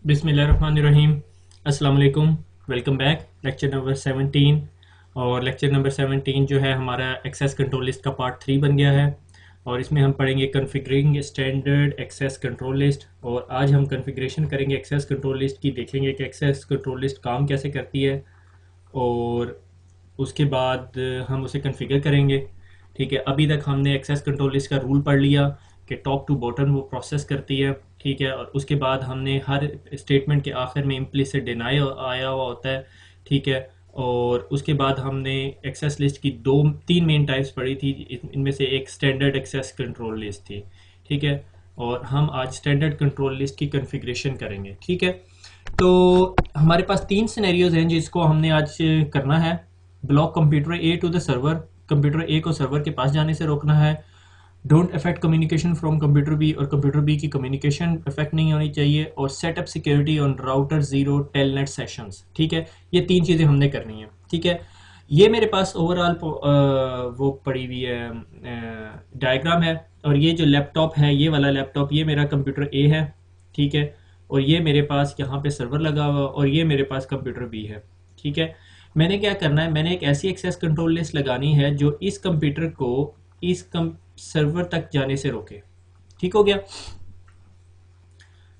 बिस्मिल्लाहिर्रहमानिर्रहीम। अस्सलाम वालेकुम। Welcome back. लेक्चर नंबर 17 और लेक्चर नंबर 17 जो है हमारा एक्सेस कंट्रोल लिस्ट का पार्ट 3 बन गया है और इसमें हम पढ़ेंगे configuring standard access control list. और आज हम कॉन्फ़िगरेशन करेंगे एक्सेस कंट्रोल लिस्ट की, देखेंगे कि एक्सेस कंट्रोल लिस्ट काम कैसे करती है और उसके बाद हम उसे कॉन्फ़िगर करेंगे। ठीक है, अभी तक हमने एक्सेस कंट्रोल लिस्ट का रूल पढ़ लिया कि टॉप टू बॉटम वो प्रोसेस करती है। ठीक है, और उसके बाद हमने हर स्टेटमेंट के आखिर में इम्प्लिसिट डिनाई आया हुआ होता है। ठीक है, और उसके बाद हमने एक्सेस लिस्ट की तीन मेन टाइप्स पढ़ी थी। इनमें से एक स्टैंडर्ड एक्सेस कंट्रोल लिस्ट थी। ठीक है, और हम आज स्टैंडर्ड कंट्रोल लिस्ट की कॉन्फ़िगरेशन करेंगे। ठीक है, तो हमारे पास तीन सिनेरियोज हैं जिसको हमने आज करना है। Block computer A to the server, computer A को सर्वर के पास जाने से रोकना है। Don't affect communication from computer B, और कंप्यूटर बी की कम्युनिकेशन अफेक्ट नहीं होनी चाहिए। और setup security on router zero telnet sessions. ठीक है, ये तीन चीज़ें हमने करनी है। ठीक है, ये मेरे पास ओवरऑल वो पड़ी हुई है डायग्राम है। और ये जो लैपटॉप है, ये वाला लैपटॉप, ये मेरा कंप्यूटर ए है। ठीक है, और ये मेरे पास यहाँ पे सर्वर लगा हुआ और ये मेरे पास कंप्यूटर बी है। ठीक है, मैंने क्या करना है, मैंने एक ऐसी एक्सेस कंट्रोल लिस्ट लगानी है जो इस कंप्यूटर को इस सर्वर तक जाने से रोके। ठीक हो गया।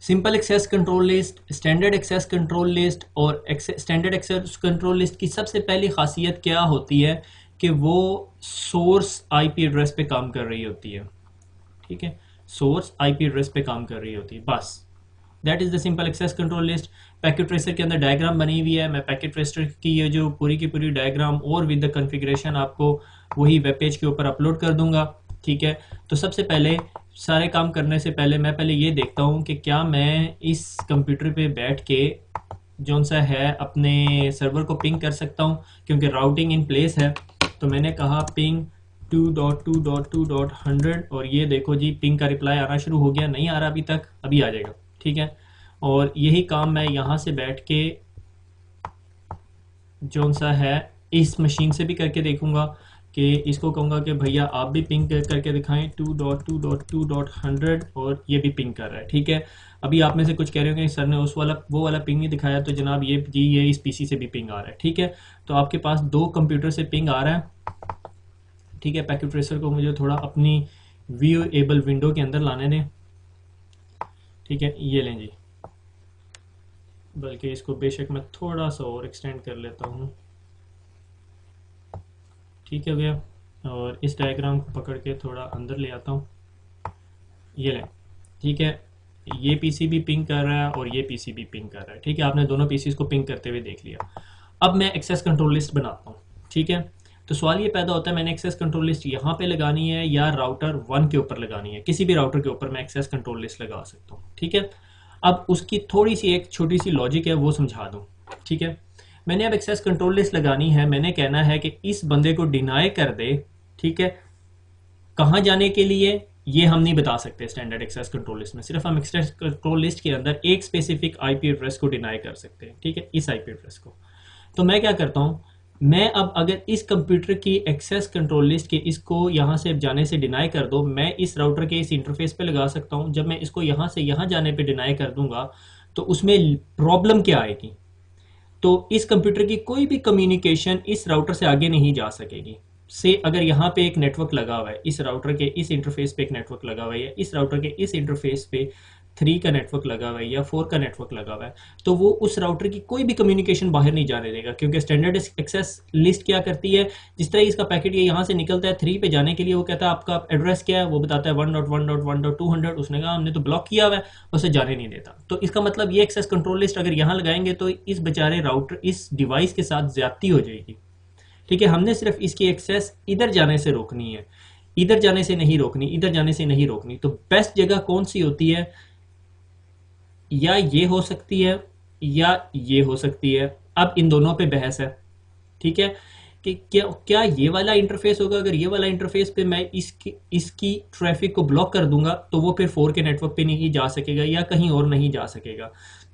Simple access control list, standard access control list. और स्टैंडर्ड एक्सेस कंट्रोल लिस्ट की सबसे पहली खासियत क्या होती है कि वो सोर्स आईपी एड्रेस पे काम कर रही होती है। ठीक है, सोर्स आईपी एड्रेस पे काम कर रही होती है, बस। That is the simple access control list. Packet tracer के अंदर डायग्राम बनी हुई है। मैं पैकेट ट्रेसर की ये जो पूरी की पूरी डायग्राम और विद द कॉन्फ़िगरेशन आपको वही वेब पेज के ऊपर अपलोड कर दूंगा। ठीक है, तो सबसे पहले सारे काम करने से पहले मैं पहले ये देखता हूँ कि क्या मैं इस कंप्यूटर पे बैठ के जौन सा है अपने सर्वर को पिंग कर सकता हूँ, क्योंकि राउटिंग इन प्लेस है। तो मैंने कहा पिंग 2.2.2.100 और ये देखो जी पिंग का रिप्लाई आना शुरू हो गया। नहीं आ रहा अभी तक, अभी आ जाएगा। ठीक है, और यही काम मैं यहाँ से बैठ के जौन सा है इस मशीन से भी करके देखूंगा कि इसको कहूँगा कि भैया आप भी पिंग करके दिखाएं 2.2.2.100 और ये भी पिंग कर रहा है। ठीक है, अभी आप में से कुछ कह रहे होंगे सर ने उस वाला वो वाला पिंग नहीं दिखाया, तो जनाब ये जी ये इस पीसी से भी पिंग आ रहा है। ठीक है, तो आपके पास दो कंप्यूटर से पिंग आ रहा है। ठीक है, पैकेट ट्रेसर को मुझे थोड़ा अपनी व्यू एबल विंडो के अंदर लाने दें। ठीक है, ये लें जी, बल्कि इसको बेशक मैं थोड़ा सा और एक्सटेंड कर लेता हूँ। ठीक है भैया, और इस डायग्राम को पकड़ के थोड़ा अंदर ले आता हूँ। ये लें। ठीक है, ये पीसी भी पिंग कर रहा है और ये पीसी भी पिंग कर रहा है। ठीक है, आपने दोनों पीसीज को पिंग करते हुए देख लिया। अब मैं एक्सेस कंट्रोल लिस्ट बनाता हूँ। ठीक है, तो सवाल ये पैदा होता है मैंने एक्सेस कंट्रोल लिस्ट यहाँ पे लगानी है या राउटर 1 के ऊपर लगानी है। किसी भी राउटर के ऊपर मैं एक्सेस कंट्रोल लिस्ट लगा सकता हूँ। ठीक है, अब उसकी थोड़ी सी एक छोटी सी लॉजिक है, वो समझा दूँ। ठीक है, मैंने अब एक्सेस कंट्रोल लिस्ट लगानी है। मैंने कहना है कि इस बंदे को डिनाई कर दे। ठीक है, कहाँ जाने के लिए ये हम नहीं बता सकते स्टैंडर्ड एक्सेस कंट्रोल लिस्ट में। सिर्फ हम एक्सेस कंट्रोल लिस्ट के अंदर एक स्पेसिफिक आईपी एड्रेस को डिनाई कर सकते हैं। ठीक है, इस आईपी एड्रेस को। तो मैं क्या करता हूँ, मैं अब अगर इस कंप्यूटर की एक्सेस कंट्रोल लिस्ट के इसको यहाँ से जाने से डिनाई कर दो, मैं इस राउटर के इस इंटरफेस पे लगा सकता हूँ। जब मैं इसको यहाँ से यहाँ जाने पे डिनाई कर दूंगा तो उसमें प्रॉब्लम क्या आएगी, तो इस कंप्यूटर की कोई भी कम्युनिकेशन इस राउटर से आगे नहीं जा सकेगी। से अगर यहाँ पे एक नेटवर्क लगा हुआ है, इस राउटर के इस इंटरफेस पे एक नेटवर्क लगा हुआ है, या इस राउटर के इस इंटरफेस पे 3 का नेटवर्क लगा हुआ है या 4 का नेटवर्क लगा हुआ है, तो वो उस राउटर की कोई भी कम्युनिकेशन बाहर नहीं जाने देगा। क्योंकि स्टैंडर्ड एक्सेस लिस्ट क्या करती है, जिस तरह इसका पैकेट ये यहाँ से निकलता है 3 पे जाने के लिए, वो कहता है आपका एड्रेस क्या है, वो बताता है 1.1.1.200। उसने कहा हमने तो ब्लॉक किया हुआ है, उसे जाने नहीं देता। तो इसका मतलब ये एक्सेस कंट्रोल लिस्ट अगर यहाँ लगाएंगे तो इस बेचारे राउटर इस डिवाइस के साथ ज्यादती हो जाएगी। ठीक है, हमने सिर्फ इसकी एक्सेस इधर जाने से रोकनी है, इधर जाने से नहीं रोकनी, इधर जाने से नहीं रोकनी। तो बेस्ट जगह कौन सी होती है, या ये हो सकती है या ये हो सकती है। अब इन दोनों पे बहस है। ठीक है, कि क्या ये वाला इंटरफेस होगा। अगर ये वाला इंटरफेस पे मैं इसकी ट्रैफिक को ब्लॉक कर दूंगा तो वो फिर 4 के नेटवर्क पे नहीं जा सकेगा या कहीं और नहीं जा सकेगा।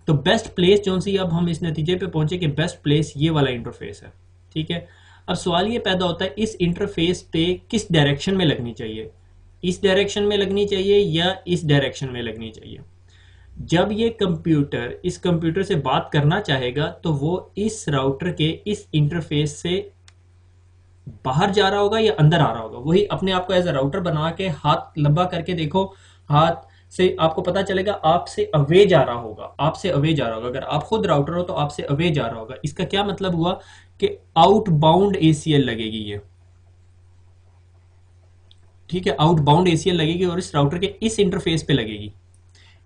तो बेस्ट प्लेस जो सी, अब हम इस नतीजे पे पहुंचे कि बेस्ट प्लेस ये वाला इंटरफेस है। ठीक है, अब सवाल ये पैदा होता है इस इंटरफेस पे किस डायरेक्शन में लगनी चाहिए, इस डायरेक्शन में लगनी चाहिए या इस डायरेक्शन में लगनी चाहिए। जब ये कंप्यूटर इस कंप्यूटर से बात करना चाहेगा तो वो इस राउटर के इस इंटरफेस से बाहर जा रहा होगा या अंदर आ रहा होगा। वही अपने आप को एज अ राउटर बना के हाथ लंबा करके देखो, हाथ से आपको पता चलेगा आपसे अवे जा रहा होगा, आपसे अवे जा रहा होगा। अगर आप खुद राउटर हो तो आपसे अवे जा रहा होगा। इसका क्या मतलब हुआ कि आउटबाउंड एसीएल लगेगी ये, ठीक है, आउटबाउंड एसीएल लगेगी और इस राउटर के इस इंटरफेस पे लगेगी,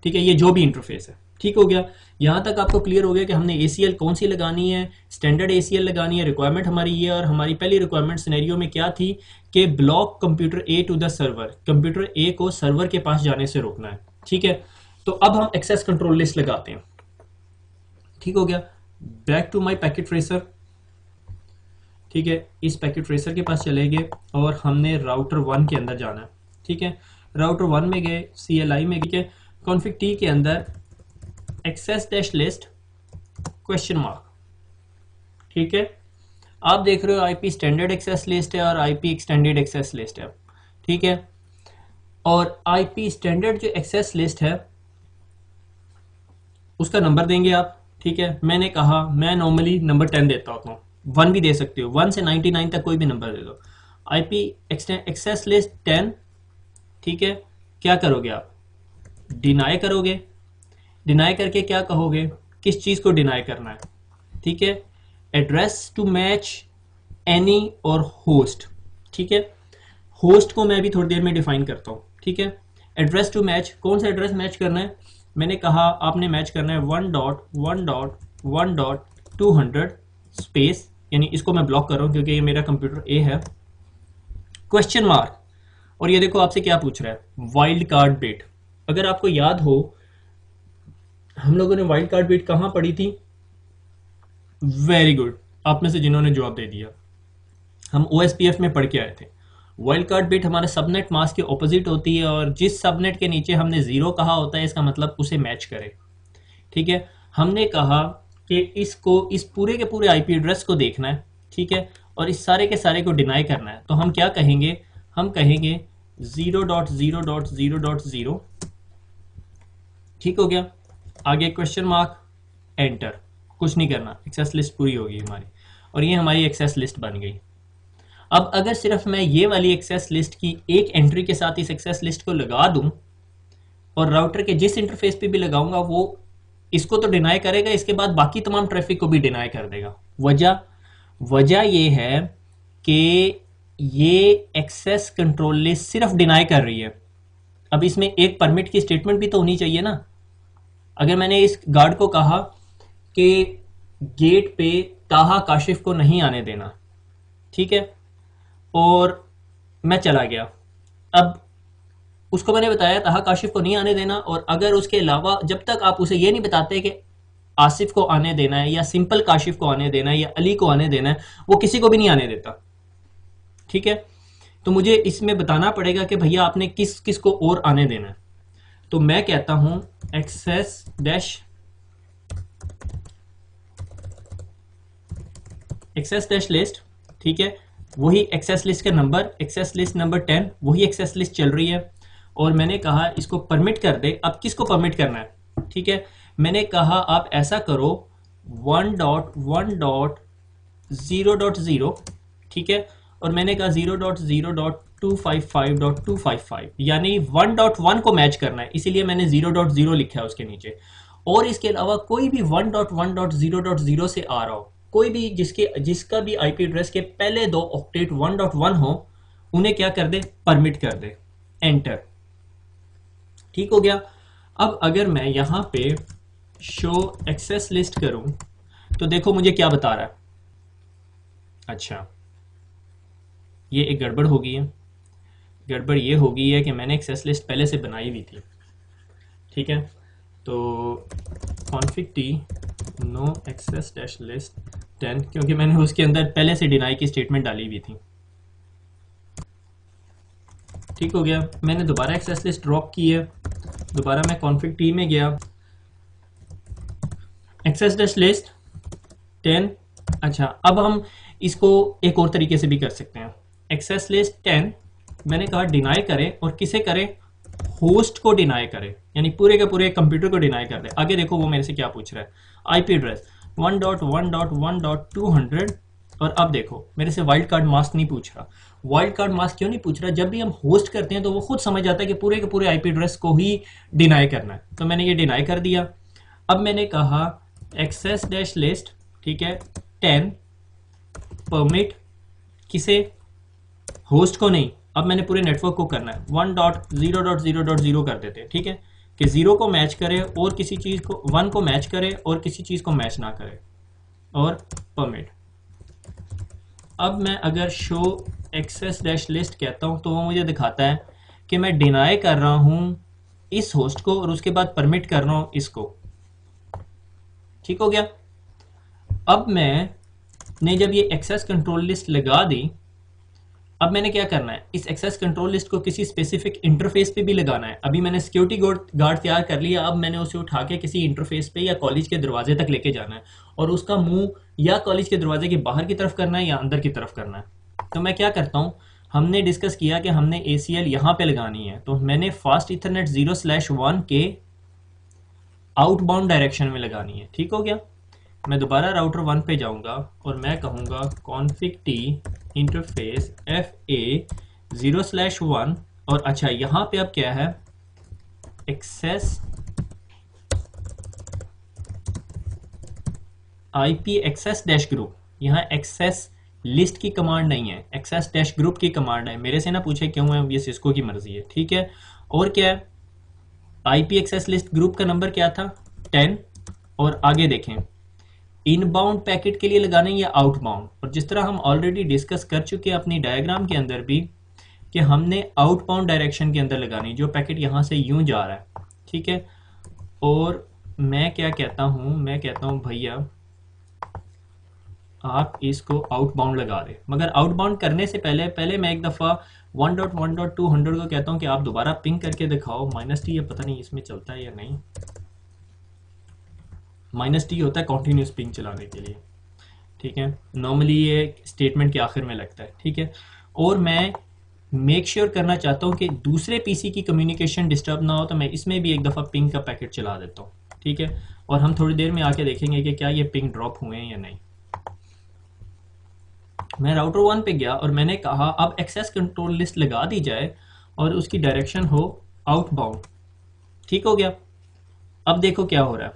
ठीक है, ये जो भी इंटरफेस है। ठीक हो गया, यहां तक आपको क्लियर हो गया कि हमने एसीएल कौन सी लगानी है, स्टैंडर्ड एसीएल लगानी है। रिक्वायरमेंट हमारी ये, और हमारी पहली रिक्वायरमेंट सिनेरियो में क्या थी कि block computer A to the server, computer A को सर्वर के पास जाने से रोकना है। ठीक है, तो अब हम एक्सेस कंट्रोल लिस्ट लगाते हैं। ठीक हो गया, back to my packet tracer. ठीक है, इस पैकेट ट्रेसर के पास चले गए और हमने राउटर 1 के अंदर जाना है। ठीक है, राउटर 1 में गए, CLI में गए, कॉन्फ़िग टी के अंदर access dash list question mark. ठीक है, आप देख रहे हो IP स्टैंडर्ड एक्सेस लिस्ट है और IP एक्सटेंडेड एक्सेस लिस्ट है। ठीक है, और IP स्टैंडर्ड जो एक्सेस लिस्ट है उसका नंबर देंगे आप। ठीक है, मैंने कहा मैं नॉर्मली नंबर 10 देता होता हूँ, 1 भी दे सकते हो, 1 से 99 तक कोई भी नंबर दे दो। IP access list 10। ठीक है, क्या करोगे आप, डिनाई करोगे। डिनाई करके क्या कहोगे, किस चीज को डिनाई करना है। ठीक है, एड्रेस टू मैच एनी और होस्ट। ठीक है, होस्ट को मैं भी थोड़ी देर में डिफाइन करता हूं। ठीक है, एड्रेस टू मैच, कौन सा एड्रेस मैच करना है, मैंने कहा आपने मैच करना है 1.1.1.200 स्पेस, यानी इसको मैं ब्लॉक कर रहा हूं क्योंकि ये मेरा कंप्यूटर ए है, क्वेश्चन मार्क। और ये देखो आपसे क्या पूछ रहा है, वाइल्ड कार्ड बिट। अगर आपको याद हो हम लोगों ने वाइल्ड कार्ड बिट कहां पढ़ी थी, वेरी गुड, आप में से जिन्होंने जवाब दे दिया, हम OSPF में पढ़ के आए थे। वाइल्ड कार्ड बिट हमारे सबनेट मास्क के ऑपोजिट होती है और जिस सबनेट के नीचे हमने 0 कहा होता है इसका मतलब उसे मैच करे। ठीक है, हमने कहा कि इसको, इस पूरे के पूरे IP एड्रेस को देखना है। ठीक है, और इस सारे के सारे को डिनाई करना है। तो हम क्या कहेंगे, हम कहेंगे 0.0.0.0। ठीक हो गया, आगे क्वेश्चन मार्क, एंटर, कुछ नहीं करना, एक्सेस लिस्ट पूरी होगी हमारी और ये हमारी एक्सेस लिस्ट बन गई। अब अगर सिर्फ मैं ये वाली एक्सेस लिस्ट की एक एंट्री के साथ इस एक्सेस लिस्ट को लगा दूं और राउटर के जिस इंटरफेस पे भी लगाऊंगा वो इसको तो डिनाई करेगा, इसके बाद बाकी तमाम ट्रैफिक को भी डिनाई कर देगा। वजह ये है कि ये एक्सेस कंट्रोल लिस्ट सिर्फ डिनाई कर रही है। अब इसमें एक परमिट की स्टेटमेंट भी तो होनी चाहिए ना। अगर मैंने इस गार्ड को कहा कि गेट पे ताहा काशिफ को नहीं आने देना, ठीक है, और मैं चला गया, अब उसको मैंने बताया ताहा काशिफ को नहीं आने देना, और अगर उसके अलावा जब तक आप उसे ये नहीं बताते कि आसिफ को आने देना है या सिंपल काशिफ को आने देना है या अली को आने देना है, वो किसी को भी नहीं आने देता। ठीक है, तो मुझे इसमें बताना पड़ेगा कि भैया आपने किस किस को और आने देना है। तो मैं कहता हूं एक्सेस डैश लिस्ट। ठीक है, वही एक्सेस लिस्ट का नंबर, एक्सेस लिस्ट नंबर 10, वही एक्सेस लिस्ट चल रही है और मैंने कहा इसको परमिट कर दे। अब किसको परमिट करना है, ठीक है, मैंने कहा आप ऐसा करो 1.1.0.0, ठीक है, और मैंने कहा 0.0.255.255 यानी 1.1 को मैच करना है, इसीलिए मैंने 0.0 लिखा है उसके नीचे। और इसके अलावा कोई भी 1.1.0.0 से आ रहा हो, कोई भी जिसका भी IP एड्रेस के पहले 2 ऑक्टेट 1.1 हो, उन्हें क्या कर दे, परमिट कर दे, एंटर। ठीक हो गया। अब अगर मैं यहां पे शो एक्सेस लिस्ट करूं तो देखो मुझे क्या बता रहा है। अच्छा, ये एक गड़बड़ हो गई है। गड़बड़ ये हो गई है कि मैंने एक्सेस लिस्ट पहले से बनाई हुई थी। ठीक है, तो config T no access dash list 10, क्योंकि मैंने उसके अंदर पहले से डिनाई की स्टेटमेंट डाली हुई थी। ठीक हो गया, मैंने दोबारा एक्सेस लिस्ट ड्रॉप की है, दोबारा मैं कॉन्फिग टी में गया, एक्सेस डैश लिस्ट 10। अच्छा, अब हम इसको एक और तरीके से भी कर सकते हैं। एक्सेस लिस्ट 10 मैंने कहा डिनाई करें, और किसे करें, होस्ट को डिनाई करे, यानी पूरे के पूरे कंप्यूटर को डिनाई कर दे। आगे देखो वो मेरे से क्या पूछ रहा है, आईपी एड्रेस 1.1.1.200। और अब देखो मेरे से वाइल्ड कार्ड मास्क नहीं पूछ रहा। वाइल्ड कार्ड मास्क क्यों नहीं पूछ रहा? जब भी हम होस्ट करते हैं तो वो खुद समझ जाता है कि पूरे के पूरे आईपी एड्रेस को ही डिनाई करना है। तो मैंने ये डिनाई कर दिया। अब मैंने कहा एक्सेस डैश लिस्ट, ठीक है, 10 परमिट किसे? होस्ट को नहीं, अब मैंने पूरे नेटवर्क को करना है। 1.0.0.0 कर देते, ठीक है, कि 0 को मैच करे और किसी चीज को, 1 को मैच करे और किसी चीज को मैच ना करे, और परमिट। अब मैं अगर शो एक्सेस डैश लिस्ट कहता हूं तो वो मुझे दिखाता है कि मैं डिनाई कर रहा हूं इस होस्ट को और उसके बाद परमिट कर रहा हूं इसको। ठीक हो गया। अब मैंने जब ये एक्सेस कंट्रोल लिस्ट लगा दी, अब मैंने क्या करना है, इस एक्सेस कंट्रोल लिस्ट को किसी स्पेसिफिक इंटरफेस पे भी लगाना है। अभी मैंने सिक्योरिटी गार्ड तैयार कर लिया, अब मैंने उसे उठा के किसी इंटरफेस पे या कॉलेज के दरवाजे तक लेके जाना है और उसका मुंह या कॉलेज के दरवाजे के बाहर की तरफ करना है या अंदर की तरफ करना है। तो मैं क्या करता हूँ, हमने डिस्कस किया कि हमने ACL यहाँ पे लगानी है, तो मैंने फास्ट इथरनेट 0/1 के आउटबाउंड डायरेक्शन में लगानी है। ठीक हो गया। मैं दोबारा राउटर 1 पे जाऊंगा और मैं कहूंगा config t इंटरफेस FA 0/1। और अच्छा यहां पे अब क्या है, access IP access dash group. यहाँ एक्सेस लिस्ट की कमांड नहीं है, एक्सेस डैश ग्रुप की कमांड है। मेरे से ना पूछे क्यों है, ये सिस्को की मर्जी है। ठीक है। और क्या है, IP एक्सेस लिस्ट ग्रुप का नंबर क्या था, 10। और आगे देखें, इनबाउंड पैकेट के लिए लगाना है या आउटबाउंड। और जिस तरह हम ऑलरेडी डिस्कस कर चुके हैं अपनी डायग्राम के अंदर भी कि हमने आउटबाउंड डायरेक्शन के अंदर लगानी, जो पैकेट यहाँ से यूं जा रहा है। ठीक है। और मैं क्या कहता हूँ, मैं कहता हूँ भैया आप इसको आउटबाउंड लगा दें, मगर आउटबाउंड करने से पहले मैं एक दफ़ा 1.1.200 को कहता हूँ कि आप दोबारा पिंग करके दिखाओ। -T, ये पता नहीं इसमें चलता है या नहीं। -T होता है कॉन्टिन्यूस पिंग चलाने के लिए। ठीक है, नॉर्मली ये स्टेटमेंट के आखिर में लगता है। ठीक है। और मैं मेक श्योर करना चाहता हूँ कि दूसरे पीसी की कम्युनिकेशन डिस्टर्ब ना हो, तो मैं इसमें भी एक दफ़ा पिंग का पैकेट चला देता हूँ। ठीक है। और हम थोड़ी देर में आके देखेंगे कि क्या ये पिंग ड्रॉप हुए हैं या नहीं। मैं राउटर 1 पे गया और मैंने कहा अब एक्सेस कंट्रोल लिस्ट लगा दी जाए और उसकी डायरेक्शन हो आउटबाउंड। ठीक हो गया। अब देखो क्या हो रहा है,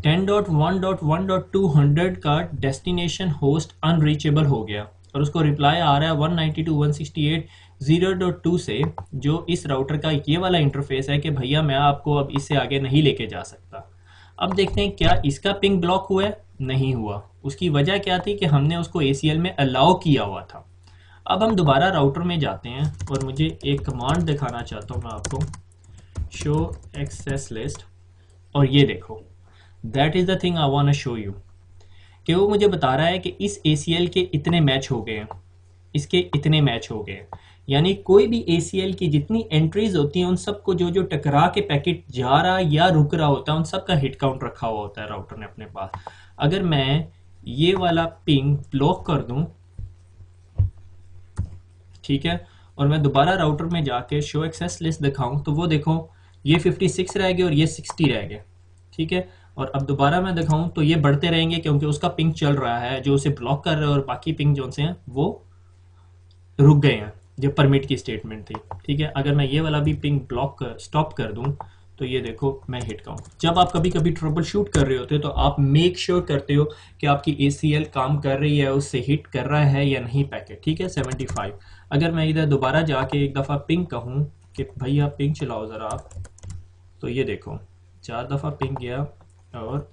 10.1.1.200 का डेस्टिनेशन होस्ट अनरीचेबल हो गया और उसको रिप्लाई आ रहा है 192.168.0.2 से, जो इस राउटर का ये वाला इंटरफेस है कि भैया मैं आपको अब इससे आगे नहीं लेके जा सकता। अब देखते हैं क्या इसका पिंग ब्लॉक हुआ है, नहीं हुआ। उसकी वजह क्या थी कि हमने उसको ACL में अलाउ किया हुआ था। अब हम दोबारा राउटर में जाते हैं और मुझे एक कमांड दिखाना चाहता हूँ मैं आपको, शो एक्सेस लिस्ट। और ये देखो, that is the thing I want to show you, कि वो मुझे बता रहा है कि इस ACL के इतने मैच हो गए हैं, इसके इतने मैच हो गए हैं। यानी कोई भी ACL की जितनी एंट्रीज होती हैं उन सबको जो जो टकरा के पैकेट जा रहा या रुक रहा होता है उन सब का हिट काउंट रखा हुआ होता है राउटर ने अपने पास। अगर मैं ये वाला पिंग ब्लॉक कर दूं, ठीक है, और मैं दोबारा राउटर में जाके शो एक्सेस लिस्ट दिखाऊं, तो वो देखो ये 56 रह गए और ये 60 रह गए। ठीक है। और अब दोबारा मैं दिखाऊं तो ये बढ़ते रहेंगे क्योंकि उसका पिंग चल रहा है जो उसे ब्लॉक कर रहा है, और बाकी पिंग जो से हैं वो रुक गए हैं जो परमिट की स्टेटमेंट थी। ठीक है। अगर मैं ये वाला भी पिंग ब्लॉक स्टॉप कर दूं तो ये देखो मैं हिट काउंट। जब आप कभी कभी ट्रबल शूट कर रहे होते हो तो आप मेक श्योर करते हो कि आपकी ACL काम कर रही है, उससे हिट कर रहा है या नहीं पैकेट। ठीक है, 75। अगर मैं इधर दोबारा जाके एक दफ़ा पिंग कहूँ कि भैया पिंग चलाओ ज़रा आप, तो ये देखो 4 दफ़ा पिंग गया और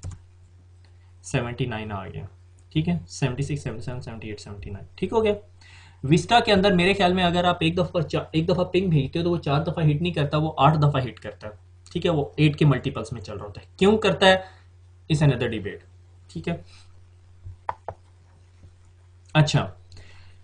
79 आ गया। ठीक है, 76, 77, 78, 79। ठीक हो गया। विस्टा के अंदर मेरे ख्याल में अगर आप एक दफ़ा पिंग भेजते हो तो वो 4 दफ़ा हिट नहीं करता, वो 8 दफ़ा हिट करता है। ठीक है, वो 8 के मल्टीपल्स में चल रहा होता है। क्यों करता है, इस अनदर डिबेट। ठीक है। अच्छा,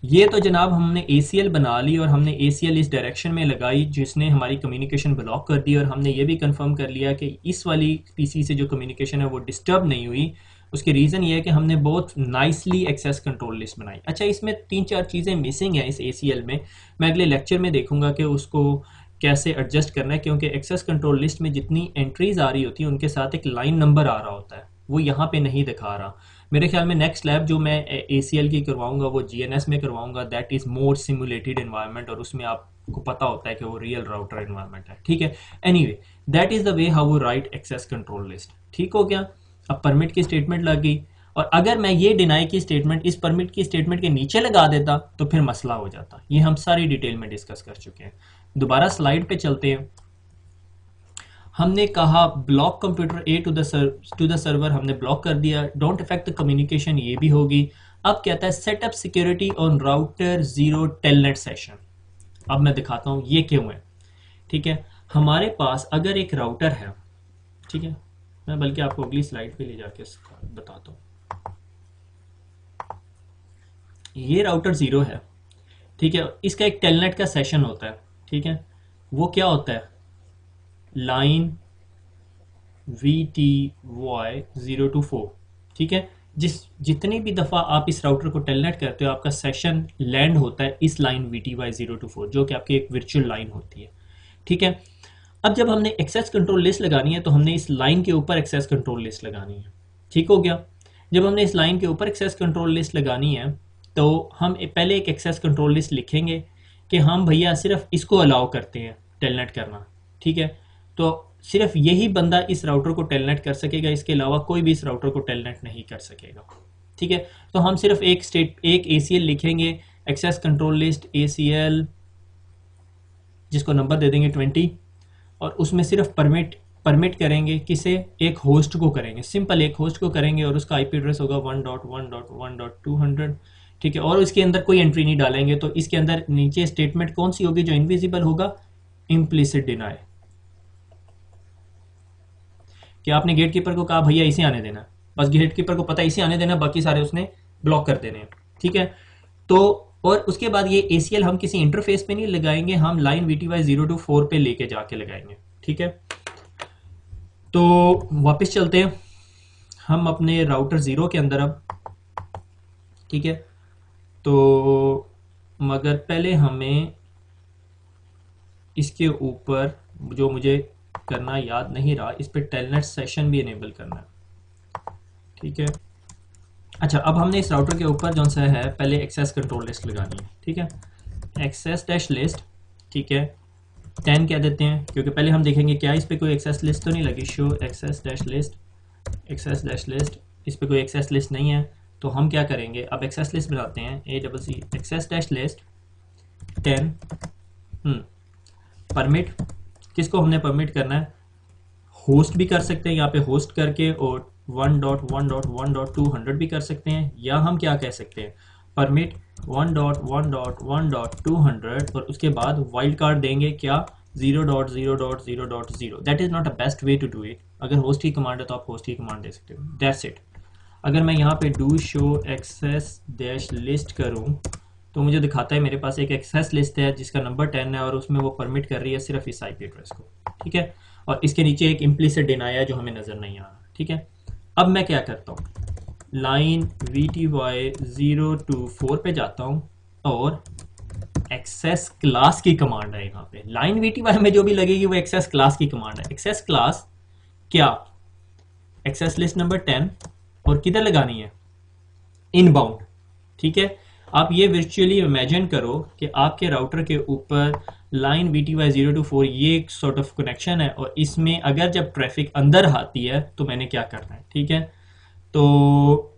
ये तो जनाब हमने ACL बना ली और हमने ACL इस डायरेक्शन में लगाई जिसने हमारी कम्युनिकेशन ब्लॉक कर दी, और हमने ये भी कंफर्म कर लिया कि इस वाली PC से जो कम्युनिकेशन है वो डिस्टर्ब नहीं हुई। उसकी रीज़न ये है कि हमने बहुत नाइसली एक्सेस कंट्रोल लिस्ट बनाई। अच्छा, इसमें 3-4 चीज़ें मिसिंग हैं इस ACL में, मैं अगले लेक्चर में देखूंगा कि उसको कैसे एडजस्ट करना है, क्योंकि एक्सेस कंट्रोल लिस्ट में जितनी एंट्रीज आ रही होती है उनके साथ एक लाइन नंबर आ रहा होता है, वो यहाँ पे नहीं दिखा रहा। मेरे ख्याल में नेक्स्ट लैब जो मैं ACL की करवाऊंगा वो GNS में करवाऊंगा, that is more simulated environment, और उसमें आपको पता होता है कि वो रियल राउटर एनवायरनमेंट है। ठीक है, anyway that is the way how we write access control list. ठीक हो गया। अब परमिट की स्टेटमेंट लग गई, और अगर मैं ये डिनाई की स्टेटमेंट इस परमिट की स्टेटमेंट के नीचे लगा देता तो फिर मसला हो जाता। ये हम सारी डिटेल में डिस्कस कर चुके हैं। दोबारा स्लाइड पे चलते हैं। हमने कहा block computer A to the server, हमने ब्लॉक कर दिया, डोंट अफेक्ट द कम्युनिकेशन, ये भी होगी। अब कहता है setup security on router 0 telnet session. अब मैं दिखाता हूं ये क्यों है। ठीक है, हमारे पास अगर एक राउटर है, ठीक है, मैं बल्कि आपको अगली स्लाइड पे ले जाके बताता हूँ। ये राउटर 0 है, ठीक है, इसका एक टेलनेट का सेशन होता है। ठीक है, वो क्या होता है, लाइन VTY 0 to 4। ठीक है, जितनी भी दफ़ा आप इस राउटर को टेलनेट करते हो आपका सेशन लैंड होता है इस लाइन VTY 0 to 4, जो कि आपकी एक वर्चुअल लाइन होती है। ठीक है, अब जब हमने एक्सेस कंट्रोल लिस्ट लगानी है तो हमने इस लाइन के ऊपर एक्सेस कंट्रोल लिस्ट लगानी है। ठीक हो गया। जब हमने इस लाइन के ऊपर एक्सेस कंट्रोल लिस्ट लगानी है तो हम पहले एक एक्सेस कंट्रोल लिस्ट लिखेंगे कि हम भैया सिर्फ इसको अलाउ करते हैं टेलनेट करना। ठीक है, तो सिर्फ यही बंदा इस राउटर को टेलनेट कर सकेगा, इसके अलावा कोई भी इस राउटर को टेलनेट नहीं कर सकेगा। ठीक है, तो हम सिर्फ एक ACL लिखेंगे, एक्सेस कंट्रोल लिस्ट ACL, जिसको नंबर दे देंगे 20, और उसमें सिर्फ परमिट करेंगे, किसे, एक होस्ट को करेंगे, सिंपल एक होस्ट को करेंगे, और उसका IP एड्रेस होगा 1.1.1.200। ठीक है, और इसके अंदर कोई एंट्री नहीं डालेंगे। तो इसके अंदर नीचे स्टेटमेंट कौन सी होगी जो इनविजिबल होगा, इम्प्लिसिट डिनाई, कि आपने गेट कीपर को कहा भैया इसे आने देना, बस गेट कीपर को पता है इसे आने देना, बाकी सारे उसने ब्लॉक कर देने हैं। ठीक है, तो और उसके बाद ये ACL हम किसी इंटरफेस पे नहीं लगाएंगे, हम लाइन VTY 0 to 4 पे लेके जाके लगाएंगे। ठीक है, तो वापस चलते हैं हम अपने राउटर 0 के अंदर अब। ठीक है, तो मगर पहले हमें इसके ऊपर जो मुझे करना याद नहीं रहा, इस पे टेलनेट सेशन भी इनेबल करना है। ठीक है, अच्छा, अब हमने इस राउटर के ऊपर जो सा है पहले एक्सेस कंट्रोल लिस्ट लगानी है। ठीक है, एक्सेस डैश लिस्ट, ठीक है, 10 कह देते हैं, क्योंकि पहले हम देखेंगे क्या इस पे कोई एक्सेस लिस्ट तो नहीं लगी। Show access dash list, access dash list, इस पे कोई एक्सेस लिस्ट नहीं है, तो हम क्या करेंगे, अब एक्सेस लिस्ट बनाते हैं, ACC access dash list 10। Permit, किसको हमने परमिट करना है, होस्ट भी कर सकते हैं यहाँ पे होस्ट करके, और 1.1.1.200 भी कर सकते हैं, या हम क्या कह सकते हैं, परमिट 1.1.1.200, और उसके बाद वाइल्ड कार्ड देंगे क्या, 0.0.0.0। That is not a best way to do it. अगर होस्ट की कमांड है तो आप होस्ट की कमांड दे सकते हो, दैट्स इट। अगर मैं यहाँ पे do show access dash list करूँ तो मुझे दिखाता है मेरे पास एक एक्सेस लिस्ट है जिसका नंबर 10 है, और उसमें वो परमिट कर रही है सिर्फ इस IP एड्रेस को। ठीक है, और इसके नीचे एक इम्प्लिसिट डिनाई है जो हमें नजर नहीं आ रहा। ठीक है, अब मैं क्या करता हूँ, लाइन VTY 0 to 4 पे जाता हूँ, और एक्सेस क्लास की कमांड है यहाँ पे। लाइन VTY में जो भी लगेगी वो एक्सेस क्लास की कमांड है। एक्सेस क्लास क्या, एक्सेस लिस्ट नंबर 10, और किधर लगानी है, इनबाउंड। ठीक है, आप ये वर्चुअली इमेजिन करो कि आपके राउटर के ऊपर लाइन VTY 0 to 4 ये एक सॉर्ट ऑफ कनेक्शन है, और इसमें अगर जब ट्रैफिक अंदर आती है तो मैंने क्या करना है। ठीक है, तो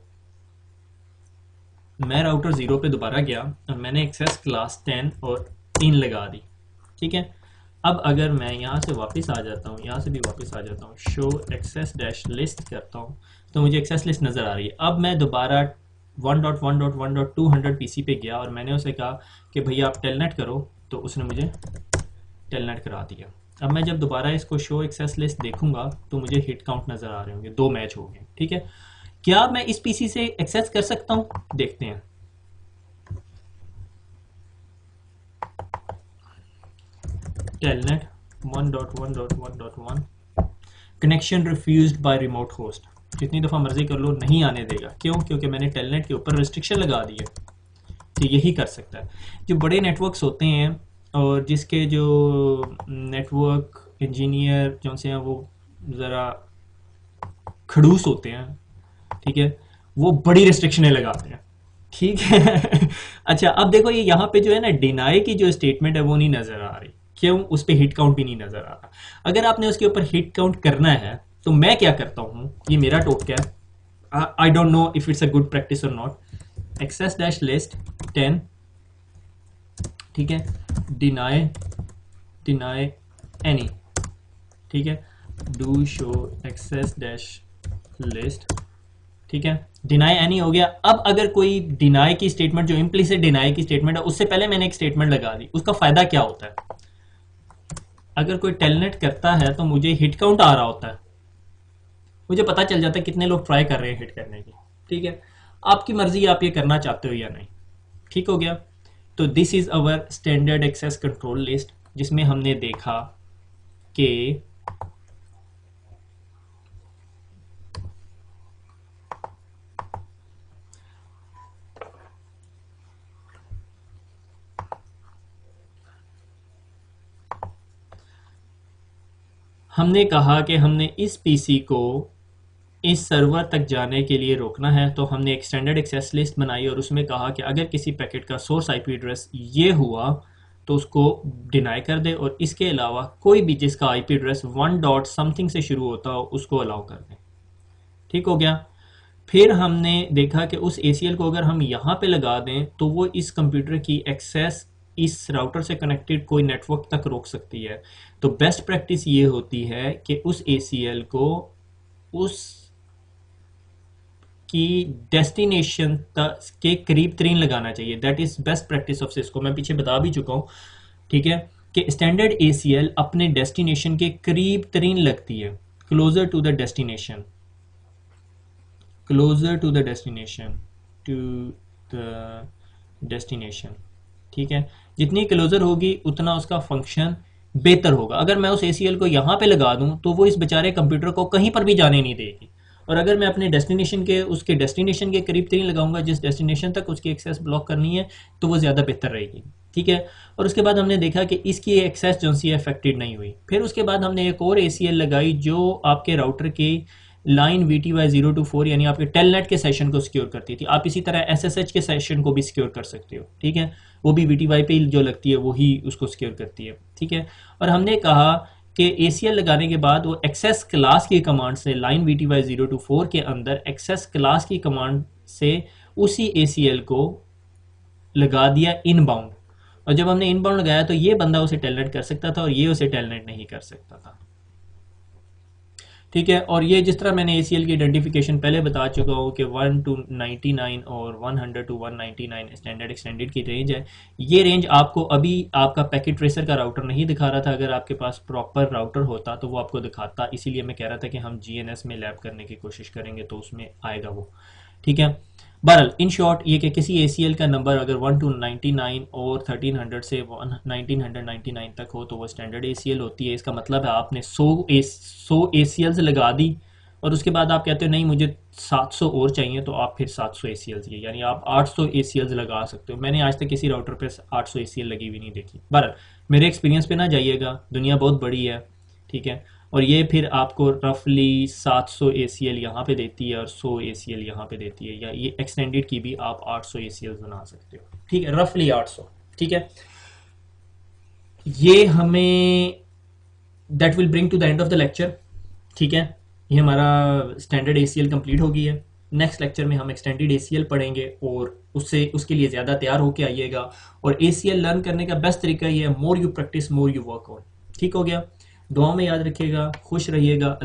मैं राउटर 0 पे दोबारा गया और मैंने एक्सेस क्लास 10 और इन लगा दी। ठीक है, अब अगर मैं यहाँ से वापस आ जाता हूँ, यहाँ से भी वापस आ जाता हूँ, शो एक्सेस डैश लिस्ट करता हूँ, तो मुझे एक्सेस लिस्ट नज़र आ रही है। अब मैं दोबारा 1.1.1.200 PC पे गया और मैंने उसे कहा कि भैया आप टेलनेट करो, तो उसने मुझे टेलनेट करा दिया। अब मैं जब दोबारा इसको शो एक्सेस लिस्ट देखूंगा तो मुझे हिट काउंट नज़र आ रहे होंगे, 2 मैच हो गए। ठीक है, क्या मैं इस PC से एक्सेस कर सकता हूँ, देखते हैं। Telnet 1.1.1.1 connection refused by remote host. जितनी दफ़ा मर्जी कर लो नहीं आने देगा। क्यों? क्योंकि मैंने टेलनेट के ऊपर रिस्ट्रिक्शन लगा दी है कि यही कर सकता है। जो बड़े नेटवर्क्स होते हैं और जिसके जो नेटवर्क इंजीनियर जो से हैं वो ज़रा खड़ूस होते हैं, ठीक है, वो बड़ी रिस्ट्रिक्शनें लगाते हैं, ठीक है। अच्छा, अब देखो ये यहाँ पे जो है ना डिनाई की जो स्टेटमेंट है वो नहीं नज़र आ रही। क्यों? उस पर हिट काउंट भी नहीं नज़र आ रहा। अगर आपने उसके ऊपर हिट काउंट करना है तो मैं क्या करता हूँ, ये मेरा टोटका है, I don't know if it's a good practice और नॉट। एक्सेस डैश लिस्ट 10, ठीक है, डिनाई एनी, ठीक है, do show access dash list, ठीक है, डिनाई एनी हो गया। अब अगर कोई डिनाई की स्टेटमेंट जो इम्प्लिसिट डिनाई की स्टेटमेंट है उससे पहले मैंने एक स्टेटमेंट लगा दी, उसका फायदा क्या होता है? अगर कोई टेलनेट करता है तो मुझे हिट काउंट आ रहा होता है, मुझे पता चल जाता है कितने लोग ट्राई कर रहे हैं हिट करने की, ठीक है। आपकी मर्जी, आप ये करना चाहते हो या नहीं, ठीक हो गया। तो this is our standard access control list, जिसमें हमने देखा कि हमने कहा कि हमने इस पीसी को इस सर्वर तक जाने के लिए रोकना है, तो हमने एक स्टैंडर्ड एक्सेस लिस्ट बनाई और उसमें कहा कि अगर किसी पैकेट का सोर्स आईपी एड्रेस ये हुआ तो उसको डिनाई कर दे, और इसके अलावा कोई भी जिसका आईपी एड्रेस 1 डॉट समथिंग से शुरू होता हो उसको अलाउ कर दें, ठीक हो गया। फिर हमने देखा कि उस ACL को अगर हम यहाँ पे लगा दें तो वो इस कंप्यूटर की एक्सेस इस राउटर से कनेक्टेड कोई नेटवर्क तक रोक सकती है। तो बेस्ट प्रैक्टिस ये होती है कि उस ACL को उस की डेस्टिनेशन तक के करीब तरीन लगाना चाहिए। That is best practice of Cisco. मैं पीछे बता भी चुका हूँ, ठीक है, कि स्टैंडर्ड ACL अपने डेस्टिनेशन के करीब तरीन लगती है, closer to the destination, closer to the destination, to the destination, ठीक है। जितनी क्लोजर होगी उतना उसका फंक्शन बेहतर होगा। अगर मैं उस ACL को यहाँ पे लगा दूं तो वो इस बेचारे कंप्यूटर को कहीं पर भी जाने नहीं देगी, और अगर मैं अपने डेस्टिनेशन के उसके डेस्टिनेशन के करीब तरीन लगाऊंगा जिस डेस्टिनेशन तक उसकी एक्सेस ब्लॉक करनी है, तो वो ज़्यादा बेहतर रहेगी, ठीक है। और उसके बाद हमने देखा कि इसकी एक्सेस जो सी अफेक्टेड नहीं हुई। फिर उसके बाद हमने एक और ACL लगाई जो आपके राउटर की लाइन VTY 024 यानी आपके टेलनेट के सेशन को सिक्योर करती थी। आप इसी तरह SSH के सेशन को भी सिक्योर कर सकते हो, ठीक है, वो भी VTY पे जो लगती है वही उसको सिक्योर करती है, ठीक है। और हमने कहा कि ACL लगाने के बाद वो एक्सेस क्लास की कमांड से लाइन VTY 024 के अंदर एक्सेस क्लास की कमांड से उसी ACL को लगा दिया इनबाउंड, और जब हमने इनबाउंड लगाया तो ये बंदा उसे टेलनेट कर सकता था और ये उसे टेलनेट नहीं कर सकता था, ठीक है। और ये जिस तरह मैंने ACL की आइडेंटिफिकेशन पहले बता चुका हूँ कि 1 to 99 और 100 to 199 स्टैंडर्ड एक्सटेंडेड की रेंज है। ये रेंज आपको अभी आपका पैकेट ट्रेसर का राउटर नहीं दिखा रहा था, अगर आपके पास प्रॉपर राउटर होता तो वो आपको दिखाता, इसीलिए मैं कह रहा था कि हम GNS में लैब करने की कोशिश करेंगे तो उसमें आएगा वो, ठीक है। बहरहाल इन शॉर्ट ये कि किसी ACL का नंबर अगर 1 to 99 और 1300 से 1999 तक हो तो वो स्टैंडर्ड ACL होती है। इसका मतलब है आपने 100 ACLs लगा दी और उसके बाद आप कहते हो नहीं मुझे 700 और चाहिए, तो आप फिर 700 ACLs ये यानी आप 800 ACLs लगा सकते हो। मैंने आज तक किसी राउटर पे 800 ACL लगी हुई नहीं देखी। बहरहाल मेरे एक्सपीरियंस पे ना जाइएगा, दुनिया बहुत बड़ी है, ठीक है। और ये फिर आपको रफली 700 ACL यहाँ पे देती है और 100 ACL यहाँ पे देती है, या ये एक्सटेंडेड की भी आप 800 ACL बना सकते हो, ठीक है, रफली 800, ठीक है। ये हमें that will bring to the end of the lecture, ठीक है। ये हमारा स्टैंडर्ड ACL कंप्लीट हो गई है। नेक्स्ट लेक्चर में हम एक्सटेंडेड ACL पढ़ेंगे और उसके लिए ज़्यादा तैयार होके आइएगा। और ACL लर्न करने का बेस्ट तरीका ये है, more you practice more you work on, ठीक हो गया। दुआ में याद रखिएगा, खुश रहिएगा।